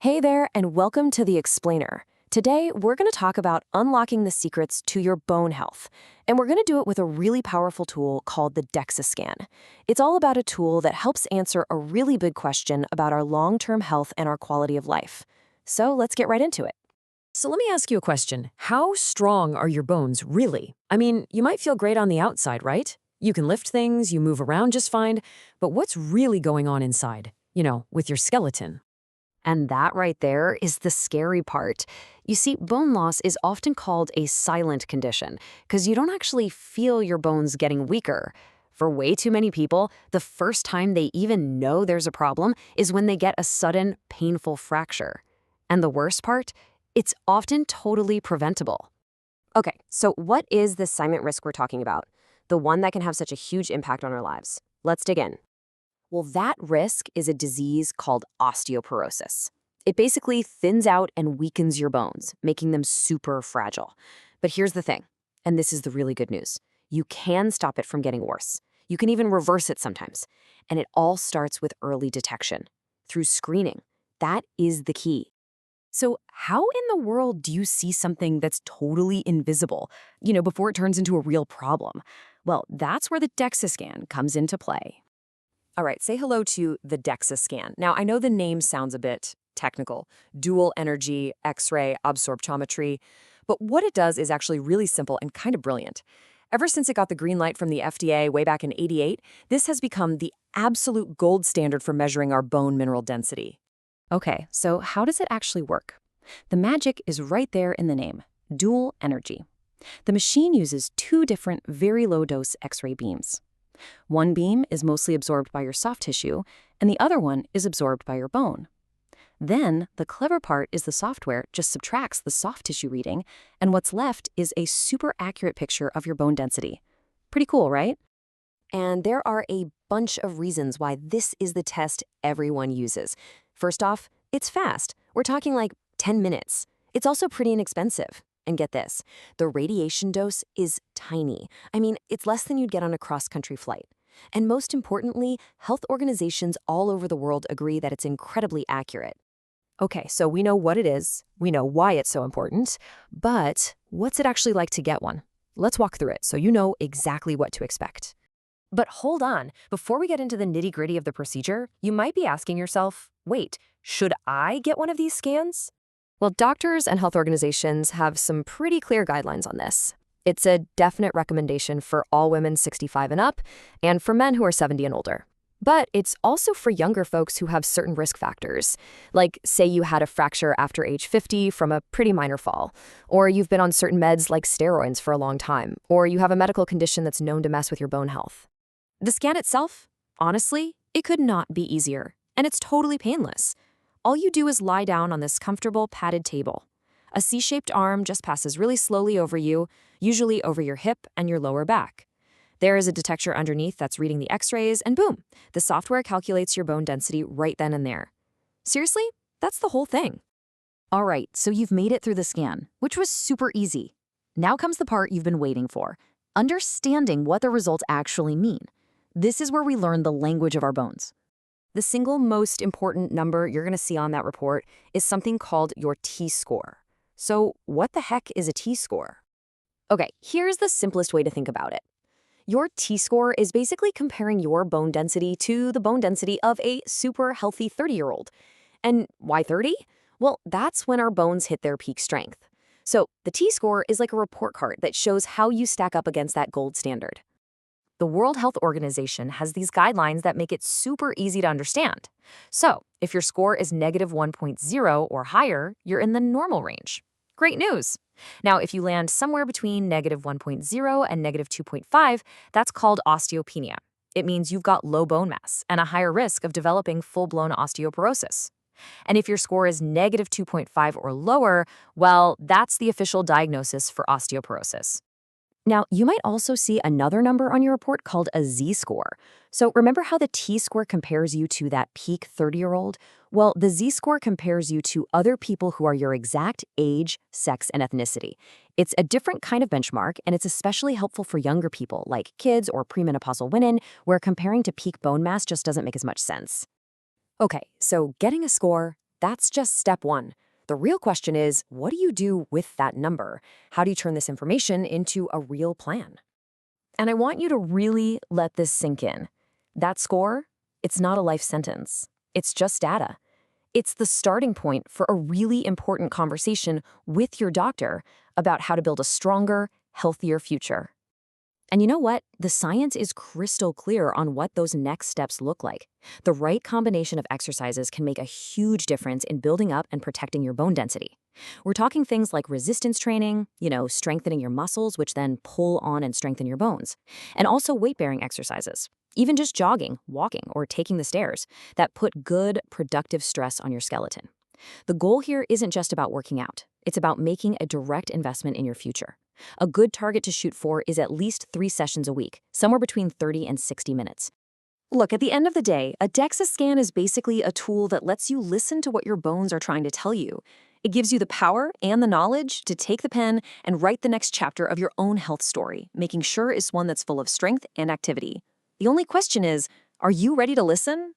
Hey there, and welcome to The Explainer. Today, we're going to talk about unlocking the secrets to your bone health. And we're going to do it with a really powerful tool called the DEXA scan. It's all about a tool that helps answer a really big question about our long-term health and our quality of life. So let's get right into it. So let me ask you a question. How strong are your bones, really? I mean, you might feel great on the outside, right? You can lift things, you move around just fine, but what's really going on inside? With your skeleton. And that right there is the scary part. You see, bone loss is often called a silent condition because you don't actually feel your bones getting weaker. For way too many people, the first time they even know there's a problem is when they get a sudden, painful fracture. And the worst part? It's often totally preventable. Okay, so what is the silent risk we're talking about? The one that can have such a huge impact on our lives. Let's dig in. Well, that risk is a disease called osteoporosis. It basically thins out and weakens your bones, making them super fragile. But here's the thing, and this is the really good news. You can stop it from getting worse. You can even reverse it sometimes. And it all starts with early detection, through screening. That is the key. So how in the world do you see something that's totally invisible, before it turns into a real problem? Well, that's where the DEXA scan comes into play. All right, say hello to the DEXA scan. Now, I know the name sounds a bit technical, dual energy, X-ray, absorptiometry, but what it does is actually really simple and kind of brilliant. Ever since it got the green light from the FDA way back in '88, this has become the absolute gold standard for measuring our bone mineral density. Okay, so how does it actually work? The magic is right there in the name, dual energy. The machine uses two different very low-dose X-ray beams. One beam is mostly absorbed by your soft tissue, and the other one is absorbed by your bone. Then, the clever part is the software just subtracts the soft tissue reading, and what's left is a super accurate picture of your bone density. Pretty cool, right? And there are a bunch of reasons why this is the test everyone uses. First off, it's fast. We're talking like 10 minutes. It's also pretty inexpensive. And get this, the radiation dose is tiny. I mean, it's less than you'd get on a cross-country flight. And most importantly, health organizations all over the world agree that it's incredibly accurate. Okay, so we know what it is, we know why it's so important, but what's it actually like to get one? Let's walk through it so you know exactly what to expect. But hold on, before we get into the nitty-gritty of the procedure, you might be asking yourself, wait, should I get one of these scans? Well, doctors and health organizations have some pretty clear guidelines on this. It's a definite recommendation for all women 65 and up, and for men who are 70 and older. But it's also for younger folks who have certain risk factors, like say you had a fracture after age 50 from a pretty minor fall, or you've been on certain meds like steroids for a long time, or you have a medical condition that's known to mess with your bone health. The scan itself, honestly, it could not be easier, and it's totally painless. All you do is lie down on this comfortable padded table. A C-shaped arm just passes really slowly over you, usually over your hip and your lower back. There is a detector underneath that's reading the X-rays, and boom, the software calculates your bone density right then and there. Seriously, that's the whole thing. All right, so you've made it through the scan, which was super easy. Now comes the part you've been waiting for, understanding what the results actually mean. This is where we learn the language of our bones. The single most important number you're going to see on that report is something called your T-score. So what the heck is a T-score? Okay, here's the simplest way to think about it. Your T-score is basically comparing your bone density to the bone density of a super healthy 30-year-old. And why 30? Well, that's when our bones hit their peak strength. So the T-score is like a report card that shows how you stack up against that gold standard. The World Health Organization has these guidelines that make it super easy to understand. So, if your score is negative 1.0 or higher, you're in the normal range. Great news! Now, if you land somewhere between negative 1.0 and negative 2.5, that's called osteopenia. It means you've got low bone mass and a higher risk of developing full-blown osteoporosis. And if your score is negative 2.5 or lower, well, that's the official diagnosis for osteoporosis. Now, you might also see another number on your report called a Z-score. So remember how the T-score compares you to that peak 30-year-old? Well, the Z-score compares you to other people who are your exact age, sex, and ethnicity. It's a different kind of benchmark, and it's especially helpful for younger people, like kids or premenopausal women, where comparing to peak bone mass just doesn't make as much sense. Okay, so getting a score, That's just step one. The real question is, what do you do with that number? How do you turn this information into a real plan? And I want you to really let this sink in. That score, it's not a life sentence. It's just data. It's the starting point for a really important conversation with your doctor about how to build a stronger, healthier future. And you know what? The science is crystal clear on what those next steps look like. The right combination of exercises can make a huge difference in building up and protecting your bone density. We're talking things like resistance training, strengthening your muscles, which then pull on and strengthen your bones, and also weight-bearing exercises, even just jogging, walking, or taking the stairs, that put good, productive stress on your skeleton. The goal here isn't just about working out. It's about making a direct investment in your future. A good target to shoot for is at least 3 sessions a week, somewhere between 30 and 60 minutes. Look, at the end of the day, a DEXA scan is basically a tool that lets you listen to what your bones are trying to tell you. It gives you the power and the knowledge to take the pen and write the next chapter of your own health story, making sure it's one that's full of strength and activity. The only question is, are you ready to listen?